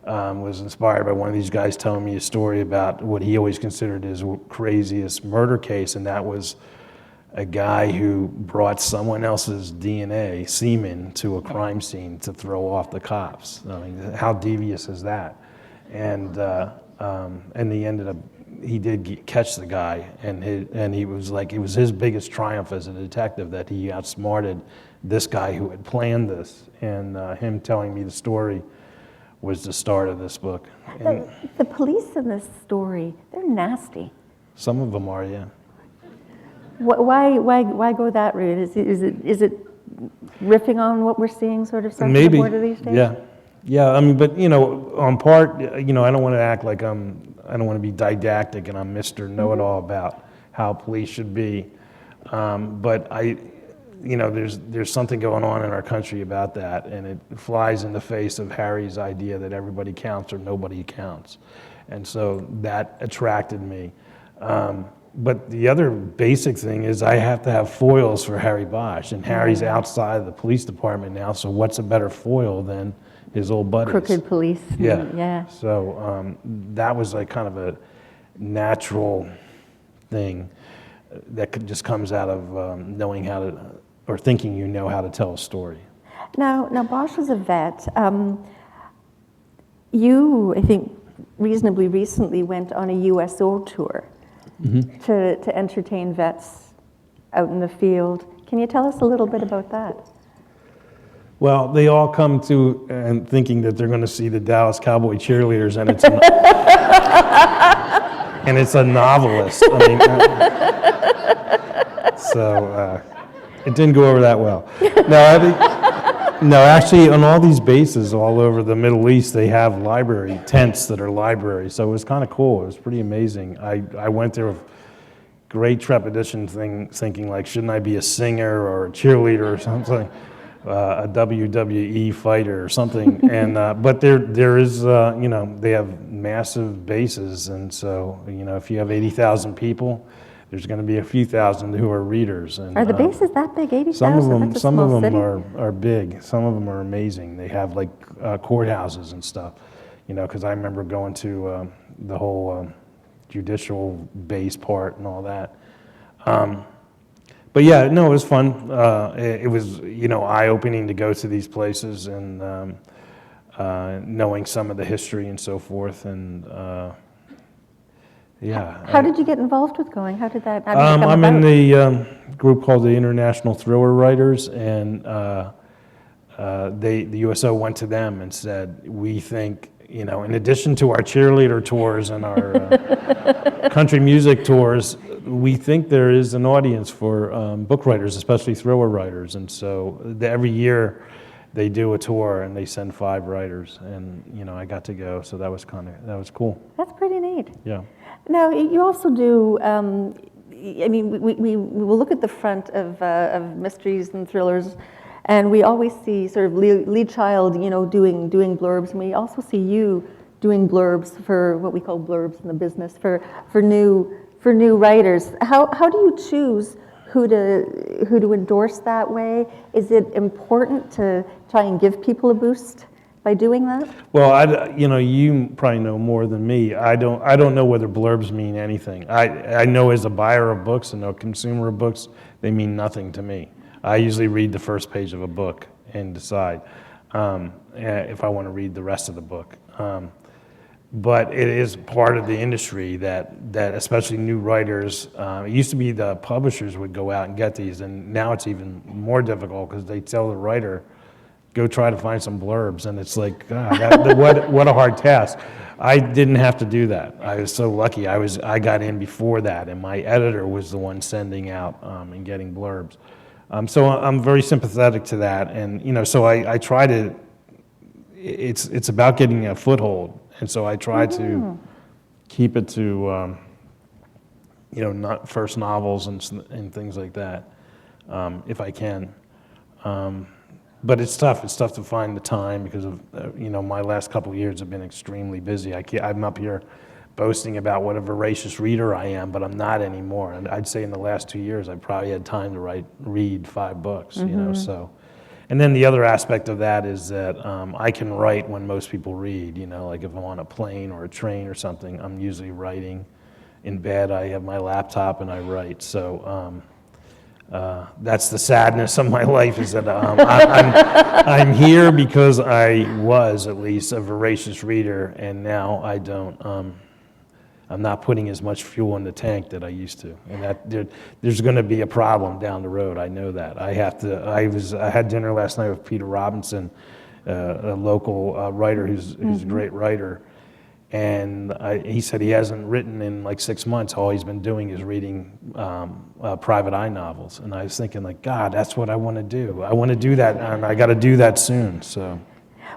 was inspired by one of these guys telling me a story about what he always considered his craziest murder case, and that was a guy who brought someone else's DNA, semen, to a crime scene to throw off the cops. I mean, how devious is that? And he did catch the guy, and he was like, it was his biggest triumph as a detective that he outsmarted this guy who had planned this, and him telling me the story was the start of this book. The police in this story, they're nasty. Some of them are, yeah. Why go that route? Is it riffing on what we're seeing sort of south of the Maybe, border these days? yeah. I mean, but on part, I don't want to act like I don't want to be didactic and I'm Mr. Know-it-all about how police should be. But there's something going on in our country about that, and it flies in the face of Harry's idea that everybody counts or nobody counts, and so that attracted me. But the other basic thing is I have to have foils for Harry Bosch, and Harry's outside of the police department now, so what's a better foil than his old buddies? Crooked police. Yeah. So that was like kind of a natural thing that just comes out of knowing how to, or thinking you know how to tell a story. Now Bosch is a vet. You, I think, reasonably recently went on a USO tour to entertain vets out in the field. Can you tell us a little bit about that? Well, they all come to and thinking that they're going to see the Dallas Cowboy cheerleaders, and it's a novelist. I mean, so it didn't go over that well. No, actually, on all these bases all over the Middle East, they have library tents that are libraries. So it was kind of cool. It was pretty amazing. I went there with great trepidation, thinking like, shouldn't I be a singer or a cheerleader or something, a WWE fighter or something? And but there is, they have massive bases, and so if you have 80,000 people, there's going to be a few thousand who are readers. And, are the bases that big? 80,000? Some of them are big. Some of them are amazing. They have like courthouses and stuff. Because I remember going to the whole judicial base part and all that. But yeah, no, it was fun. It was eye-opening to go to these places and knowing some of the history and so forth. And yeah. How did you get involved with going? How did that come I'm about? in the group called the International Thriller Writers, and the USO went to them and said, we think, in addition to our cheerleader tours and our country music tours, we think there is an audience for book writers, especially thriller writers. And so every year they do a tour and they send 5 writers, and I got to go, so that was cool. That's pretty neat. Yeah. Now, you also do, we will look at the front of mysteries and thrillers, and we always see sort of lead child, doing blurbs, and we also see you doing blurbs for what we call blurbs in the business for new writers. How do you choose who to endorse that way? Is it important to try and give people a boost by doing that? Well, you probably know more than me. I don't know whether blurbs mean anything. I know as a buyer of books and a consumer of books, they mean nothing to me. I usually read the first page of a book and decide if I want to read the rest of the book. But it is part of the industry that especially new writers, it used to be the publishers would go out and get these, and now it's even more difficult because they tell the writer, go try to find some blurbs, and it's like, God, what a hard task. I didn't have to do that. I was so lucky. I got in before that, and my editor was the one sending out and getting blurbs. So I'm very sympathetic to that, and so I try to. It's about getting a foothold, and so I try to keep it to not first novels and things like that, if I can. But it's tough. It's tough to find the time because of my last couple of years have been extremely busy. I'm up here boasting about what a voracious reader I am, but I'm not anymore. And I'd say in the last 2 years, I've probably had time to read 5 books. So. And then the other aspect of that is that I can write when most people read. Like if I'm on a plane or a train or something, I'm usually writing. In bed, I have my laptop and I write. So. That's the sadness of my life, is that I'm here because I was at least a voracious reader, and now I don't. I'm not putting as much fuel in the tank that I used to, and that there's going to be a problem down the road. I know that. I had dinner last night with Peter Robinson, a local writer who's a great writer, And he said he hasn't written in like 6 months. All he's been doing is reading private eye novels. And I was thinking, like, God, that's what I want to do. I want to do that, and I got to do that soon. So.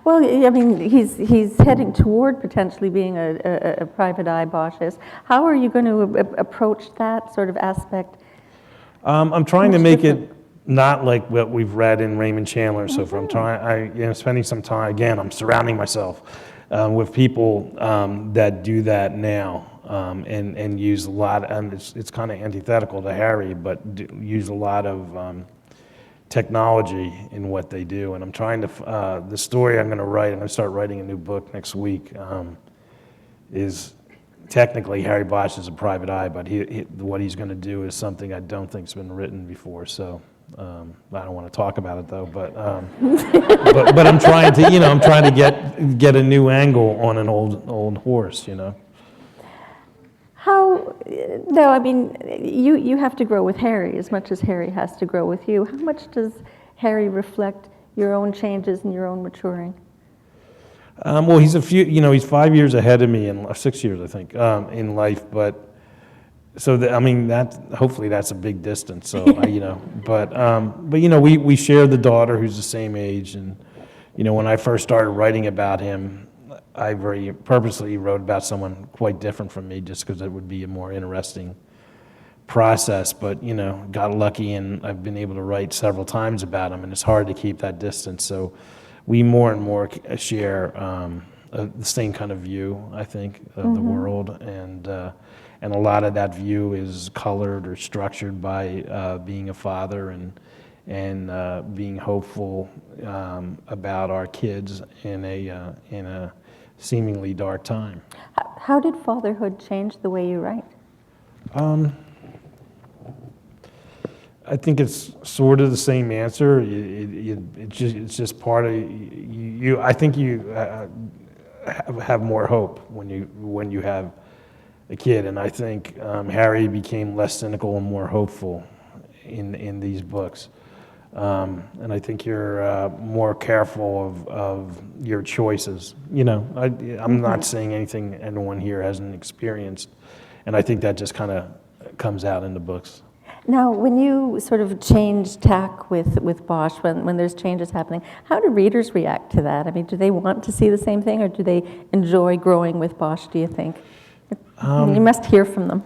Well, I mean, he's heading toward potentially being a private eye Bosch is. How are you going to approach that sort of aspect? I'm trying to make it not like what we've read in Raymond Chandler. So I'm spending some time, again, I'm surrounding myself with people that do that now and use a lot, and it's kind of antithetical to Harry, but use a lot of technology in what they do. And I'm trying to, the story I'm going to write, I'm going to start writing a new book next week, is technically Harry Bosch is a private eye, but what he's going to do is something I don't think's been written before. So I don't want to talk about it though, but but I'm trying to, I'm trying to get a new angle on an old horse, How, no, I mean, you have to grow with Harry as much as Harry has to grow with you. How much does Harry reflect your own changes and your own maturing? Well, he's he's 5 years ahead of me, and 6 years, I think, in life, but so hopefully that's a big distance. So but we share the daughter who's the same age, and when I first started writing about him, I very purposely wrote about someone quite different from me, just because it would be a more interesting process. But got lucky, and I've been able to write several times about him, and it's hard to keep that distance. So we more and more share the same kind of view, I think, of the world, and a lot of that view is colored or structured by being a father and being hopeful about our kids in a seemingly dark time. How did fatherhood change the way you write? I think it's sort of the same answer. It's just part of you. I think you have more hope when you have a kid, and I think Harry became less cynical and more hopeful in these books. And I think you're more careful of your choices. I'm not saying anything anyone here hasn't experienced, and I think that just kind of comes out in the books. Now, when you sort of change tack with Bosch, when there's changes happening, how do readers react to that? I mean, do they want to see the same thing, or do they enjoy growing with Bosch, do you think? You must hear from them.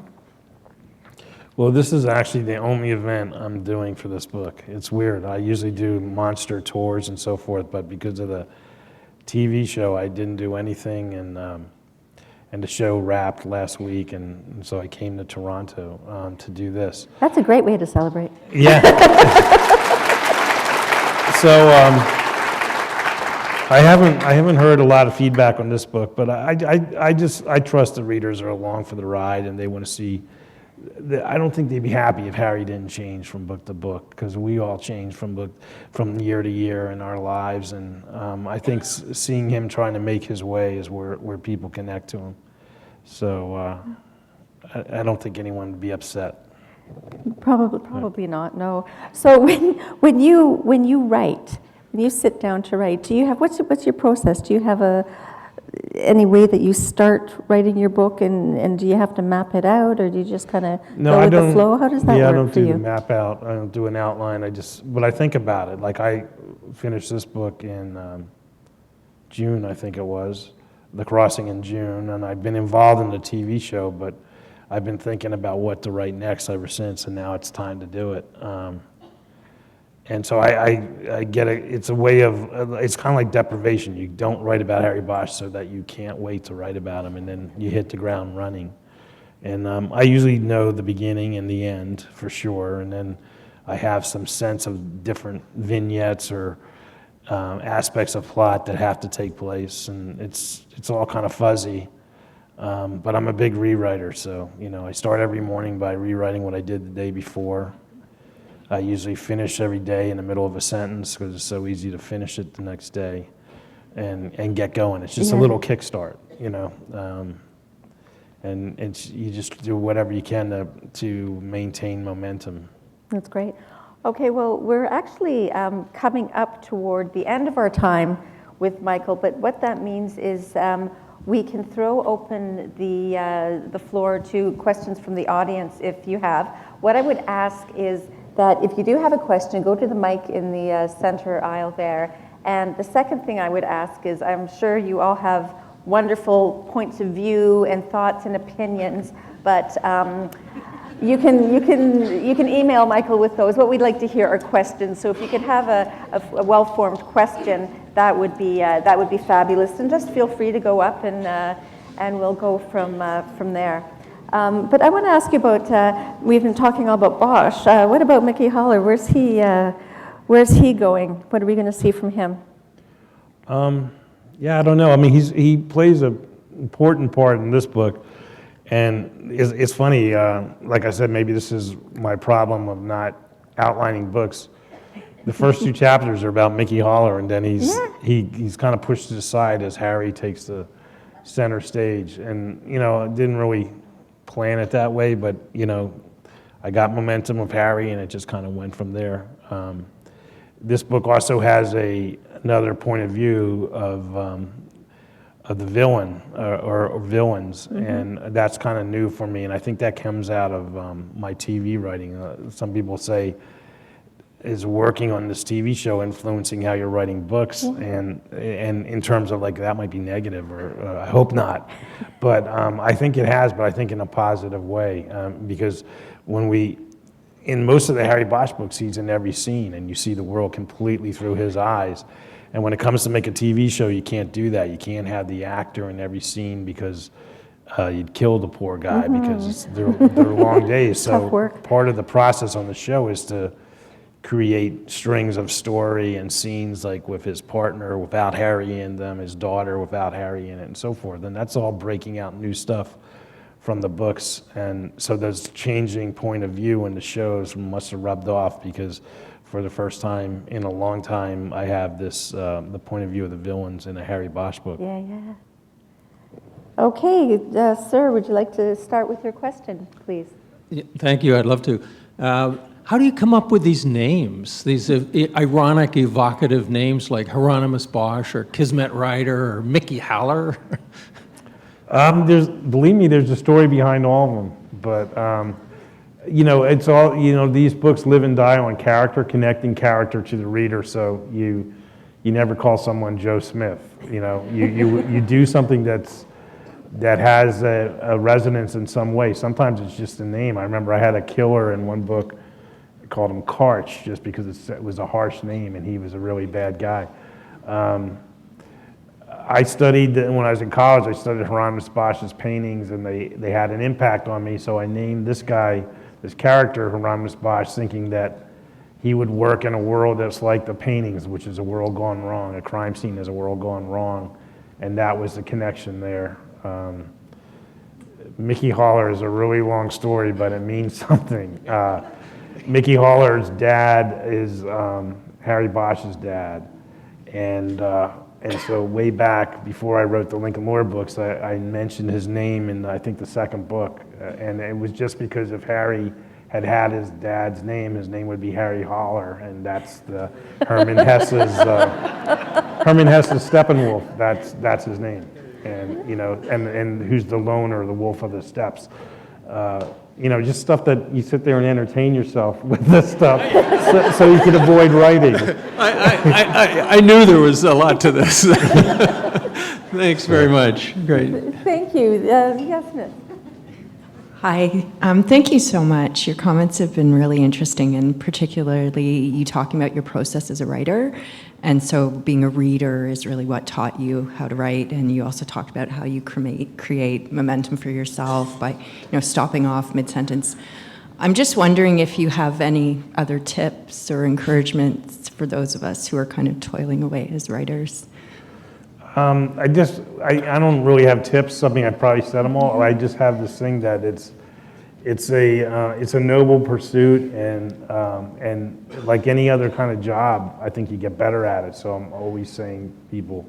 Well, this is actually the only event I'm doing for this book. It's weird. I usually do monster tours and so forth, but because of the TV show, I didn't do anything, and the show wrapped last week, and so I came to Toronto to do this. That's a great way to celebrate. Yeah. So I haven't heard a lot of feedback on this book, but I trust the readers are along for the ride, and they want to see. I don't think they'd be happy if Harry didn't change from book to book, because we all change from year to year in our lives, and I think seeing him trying to make his way is where people connect to him. So I don't think anyone would be upset. Probably not. No. So when you write, when you sit down to write, do you have what's your process? Do you have any way that you start writing your book, and do you have to map it out, or do you just kind of go with the flow? How does that work for you? Yeah, I don't do the map out. I don't do an outline. But I think about it. Like, I finished this book in June, I think it was, The Crossing in June, and I've been involved in the TV show, but I've been thinking about what to write next ever since, and now it's time to do it. And so I get it. It's a way of, it's kind of like deprivation. You don't write about Harry Bosch so that you can't wait to write about him, and then you hit the ground running. And I usually know the beginning and the end for sure, and then I have some sense of different vignettes or aspects of plot that have to take place, and it's all kind of fuzzy. But I'm a big rewriter, so I start every morning by rewriting what I did the day before. I usually finish every day in the middle of a sentence because it's so easy to finish it the next day and get going. It's just a little kickstart, and you just do whatever you can to maintain momentum. That's great. Okay, well, we're actually coming up toward the end of our time with Michael, but what that means is we can throw open the floor to questions from the audience if you have. What I would ask is that if you do have a question, go to the mic in the center aisle there. And the second thing I would ask is, I'm sure you all have wonderful points of view and thoughts and opinions, but you can email Michael with those. What we'd like to hear are questions. So if you could have a well-formed question, that would be fabulous. And just feel free to go up, and we'll go from there. But I want to ask you about. We've been talking all about Bosch. What about Mickey Haller? Where's he going? What are we going to see from him? Yeah, I don't know. I mean, he plays an important part in this book. And it's funny, like I said, maybe this is my problem of not outlining books. The first 2 chapters are about Mickey Haller, and then he's kind of pushed aside as Harry takes the center stage. And, I didn't really plan it that way, but, I got momentum of Harry, and it just kind of went from there. This book also has another point of view of the villain or villains, and that's kind of new for me, and I think that comes out of my TV writing. Some people say, is working on this TV show influencing how you're writing books, and in terms of like that might be negative, or I hope not, but I think it has, but I think in a positive way, because in most of the Harry Bosch books, he's in every scene, and you see the world completely through his eyes. And when it comes to make a TV show, you can't do that. You can't have the actor in every scene, because you'd kill the poor guy, because they're long days. So part of the process on the show is to create strings of story and scenes, like with his partner without Harry in them, his daughter without Harry in it, and so forth. And that's all breaking out new stuff from the books. And so this changing point of view in the shows must have rubbed off, because for the first time in a long time, I have this the point of view of the villains in a Harry Bosch book. Yeah. Okay, sir, would you like to start with your question, please? Yeah, thank you. I'd love to. How do you come up with these names? These ironic, evocative names like Hieronymus Bosch or Kismet Rider or Mickey Haller? Believe me, there's a story behind all of them, but it's all, these books live and die on character, connecting character to the reader. So you never call someone Joe Smith. You do something that has a resonance in some way. Sometimes it's just a name. I remember I had a killer in one book. I called him Karch, just because it was a harsh name, and he was a really bad guy. I studied, when I was in college, I studied Hieronymus Bosch's paintings, and they had an impact on me, so I named this character, Hieronymus Bosch, thinking that he would work in a world that's like the paintings, which is a world gone wrong. A crime scene is a world gone wrong, and that was the connection there. Mickey Haller is a really long story, but it means something. Mickey Haller's dad is Harry Bosch's dad, and so way back before I wrote the Lincoln Lawyer books, I mentioned his name in, I think, the second book, and it was just because if Harry had his dad's name, his name would be Harry Haller, and that's the Herman Hesse's Steppenwolf. That's his name, and and who's the loner, the wolf of the steppes. Just stuff that you sit there and entertain yourself with this stuff, so you can avoid writing. I knew there was a lot to this. Thanks very much. Great. Thank you. Yes, Miss. Hi. Thank you so much. Your comments have been really interesting, and particularly you talking about your process as a writer. And so being a reader is really what taught you how to write. And you also talked about how you create momentum for yourself by stopping off mid-sentence. I'm just wondering if you have any other tips or encouragements for those of us who are kind of toiling away as writers. I don't really have tips. Something I probably said them all. I just have this thing that it's a noble pursuit, and like any other kind of job, I think you get better at it. So I'm always saying people,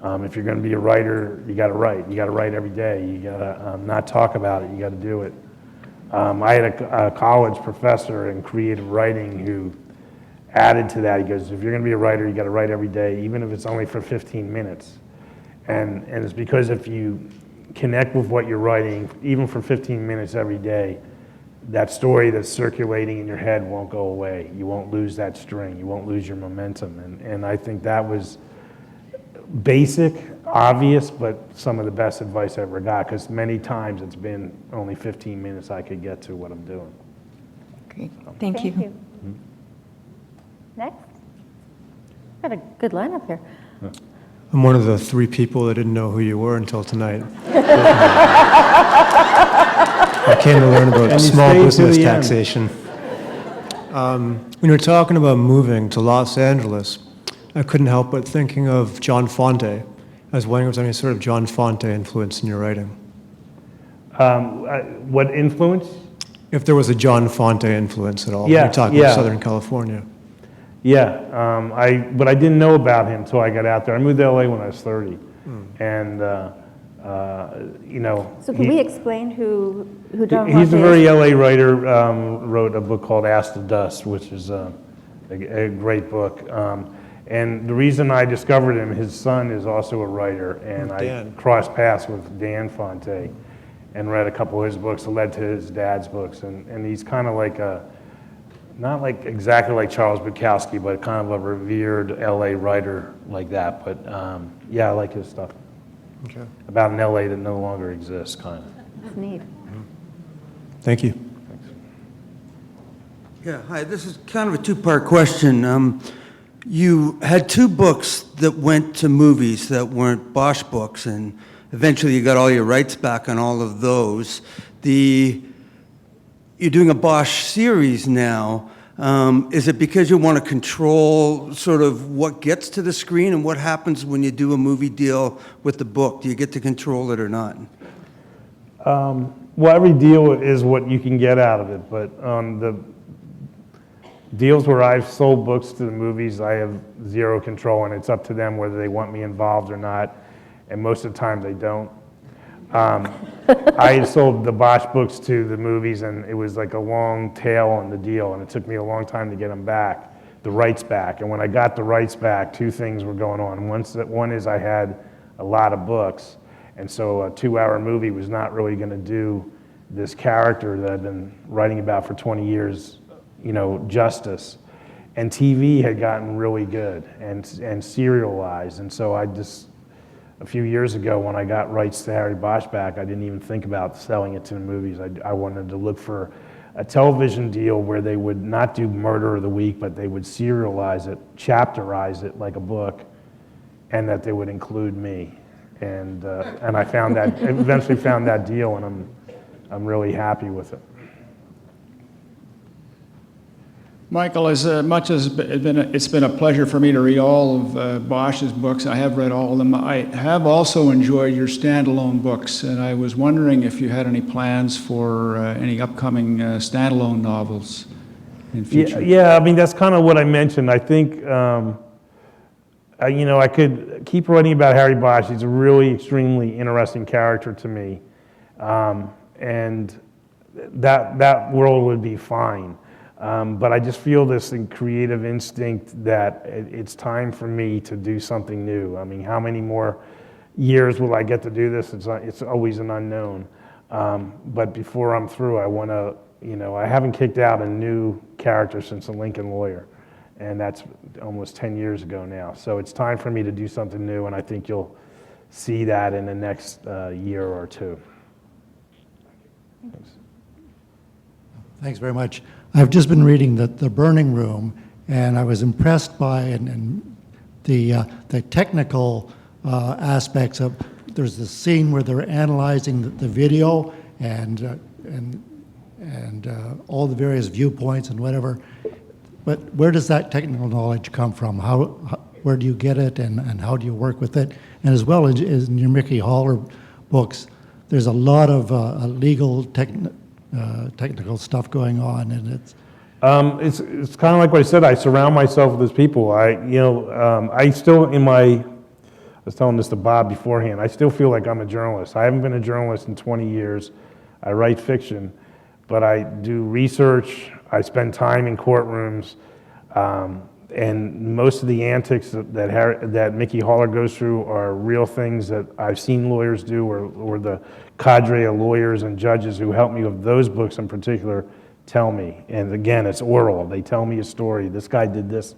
if you're going to be a writer, you got to write. You got to write every day. You got to not talk about it. You got to do it. I had a college professor in creative writing who added to that. He goes, if you're going to be a writer, you got to write every day, even if it's only for 15 minutes. And it's because if you connect with what you're writing, even for 15 minutes every day, that story that's circulating in your head won't go away. You won't lose that string. You won't lose your momentum. And I think that was basic, obvious, but some of the best advice I ever got, because many times it's been only 15 minutes I could get to what I'm doing. Great. Thank you. Next. Got a good lineup here. I'm one of the 3 people that didn't know who you were until tonight. I came to learn about small business taxation. When you were talking about moving to Los Angeles, I couldn't help but thinking of John Fante. I was wondering if there was any sort of John Fante influence in your writing. What influence? If there was a John Fante influence at all. Yeah, When you talk about Southern California. Yeah, but I didn't know about him until I got out there. I moved to LA when I was 30, and you know. So can we explain who John He's a Fante very is? LA writer. Wrote a book called Ask the Dust, which is a great book. And the reason I discovered him, his son is also a writer, and I crossed paths with Dan Fante, and read a couple of his books that led to his dad's books, and he's kind of like not like exactly like Charles Bukowski, but kind of a revered LA writer like that. But yeah, I like his stuff. Okay. About an LA that no longer exists, kind of. That's neat. Thank you. Yeah, hi, this is kind of a two-part question. You had 2 books that went to movies that weren't Bosch books, and eventually you got all your rights back on all of those. You're doing a Bosch series now. Is it because you want to control sort of what gets to the screen, and what happens when you do a movie deal with the book? Do you get to control it or not? Well, every deal is what you can get out of it, but on the deals where I've sold books to the movies, I have zero control, and it's up to them whether they want me involved or not, and most of the time they don't. I sold the Bosch books to the movies, and it was like a long tail on the deal, and it took me a long time to get them back, the rights back. And when I got the rights back, 2 things were going on. One is I had a lot of books, and so a 2-hour movie was not really going to do this character that I've been writing about for 20 years, you know, justice. And TV had gotten really good and serialized, and so I just, a few years ago when I got rights to Harry Bosch back, I didn't even think about selling it to the movies. I wanted to look for a television deal where they would not do Murder of the Week, but they would serialize it, chapterize it like a book, and that they would include me. And I found that, eventually found that deal, and I'm really happy with it. Michael, as much as it's been a pleasure for me to read all of Bosch's books, I have read all of them. I have also enjoyed your standalone books, and I was wondering if you had any plans for any upcoming standalone novels in future. Yeah, I mean, that's kind of what I mentioned. I think, you know, I could keep writing about Harry Bosch. He's a really extremely interesting character to me, and that world would be fine. But I just feel this creative instinct that it's time for me to do something new. I mean, how many more years will I get to do this? It's always an unknown. But before I'm through, I want to, you know, I haven't kicked out a new character since The Lincoln Lawyer, and that's almost 10 years ago now. So it's time for me to do something new, and I think you'll see that in the next year or 2. Thanks. Thanks very much. I've just been reading The Burning Room, and I was impressed by and the technical aspects of. There's this scene where they're analyzing the video and all the various viewpoints and whatever. But where does that technical knowledge come from? Where do you get it, and how do you work with it? And as well as in your Mickey Haller books, there's a lot of legal technical stuff going on, and it's kind of like what I said. I surround myself with those people. I still I was telling this to Bob beforehand. I still feel like I'm a journalist. I haven't been a journalist in 20 years. I write fiction, but I do research. I spend time in courtrooms. and most of the antics that Mickey Haller goes through are real things that I've seen lawyers do, or the cadre of lawyers and judges who help me with those books in particular tell me. And again, it's oral. They tell me a story. This guy did this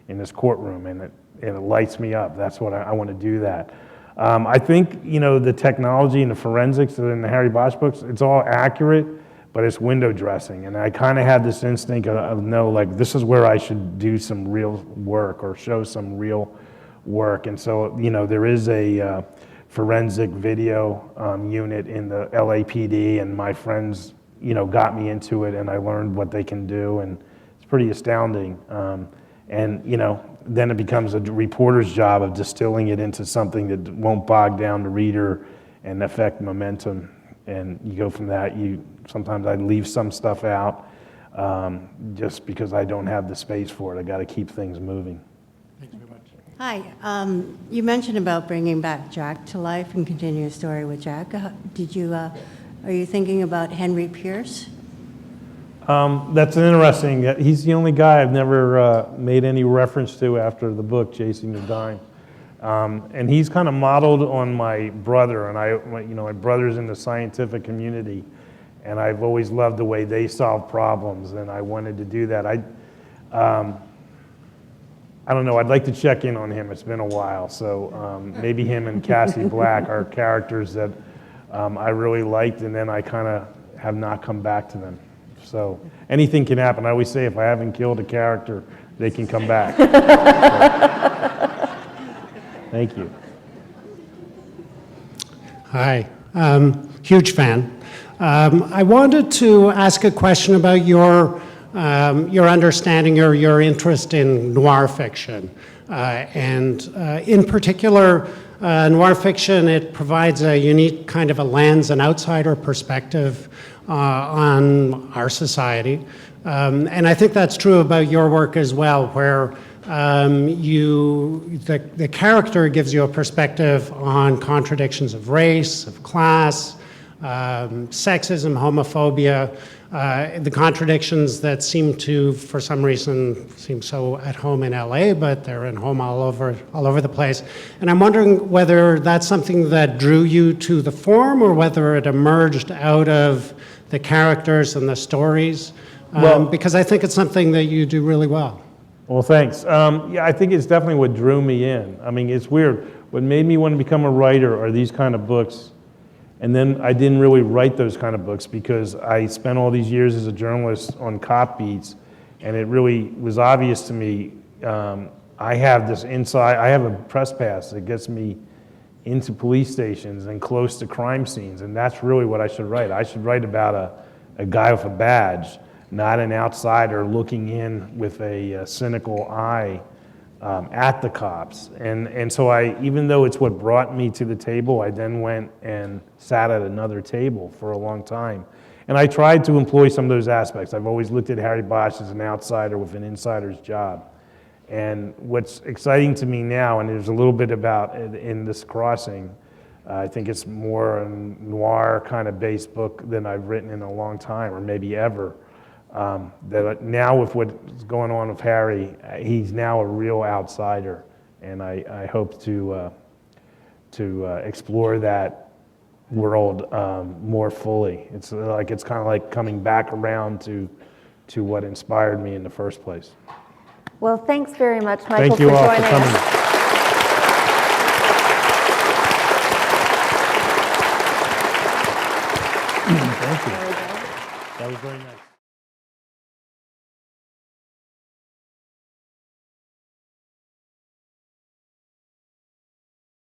in this courtroom, and it lights me up. That's what I want to do that. I think, the technology and the forensics in the Harry Bosch books, it's all accurate, but it's window dressing. And I kind of had this instinct of like, this is where I should do some real work or show some real work. And so, there is a forensic video unit in the LAPD, and my friends, got me into it, and I learned what they can do, and it's pretty astounding. Then it becomes a reporter's job of distilling it into something that won't bog down the reader and affect momentum. And you go from that. Sometimes I leave some stuff out just because I don't have the space for it. I got to keep things moving. Thank you very much. Hi. You mentioned about bringing back Jack to life and continuing a story with Jack. Are you thinking about Henry Pierce? That's interesting. He's the only guy I've never made any reference to after the book, Chasing the Dime. And he's kind of modeled on my brother, and my brother's in the scientific community, and I've always loved the way they solve problems, and I wanted to do that. I don't know, I'd like to check in on him. It's been a while, so maybe him and Cassie Black are characters that I really liked, and then I kind of have not come back to them. So anything can happen. I always say if I haven't killed a character, they can come back. Thank you. Hi, huge fan. I wanted to ask a question about your understanding or your interest in noir fiction. And in particular, noir fiction, it provides a unique kind of a lens, an outsider perspective on our society. And I think that's true about your work as well, where the character gives you a perspective on contradictions of race, of class, sexism, homophobia, the contradictions that seem to, for some reason, seem so at home in LA, but they're at home all over the place. And I'm wondering whether that's something that drew you to the form, or whether it emerged out of the characters and the stories, because I think it's something that you do really well. Well, thanks. Yeah, I think it's definitely what drew me in. I mean, it's weird. What made me want to become a writer are these kind of books. And then I didn't really write those kind of books because I spent all these years as a journalist on cop beats, and it really was obvious to me. I have a press pass that gets me into police stations and close to crime scenes, and that's really what I should write. I should write about a guy with a badge, not an outsider looking in with a cynical eye at the cops. And so even though it's what brought me to the table, I then went and sat at another table for a long time. And I tried to employ some of those aspects. I've always looked at Harry Bosch as an outsider with an insider's job. And what's exciting to me now, and there's a little bit about in this crossing, I think it's more a noir kind of based book than I've written in a long time, or maybe ever. That now with what's going on with Harry, he's now a real outsider, and I hope to explore that world more fully. It's kind of like coming back around to what inspired me in the first place. Well, thanks very much, Michael, Thank you for all joining for coming. us. Thank you. That was very nice.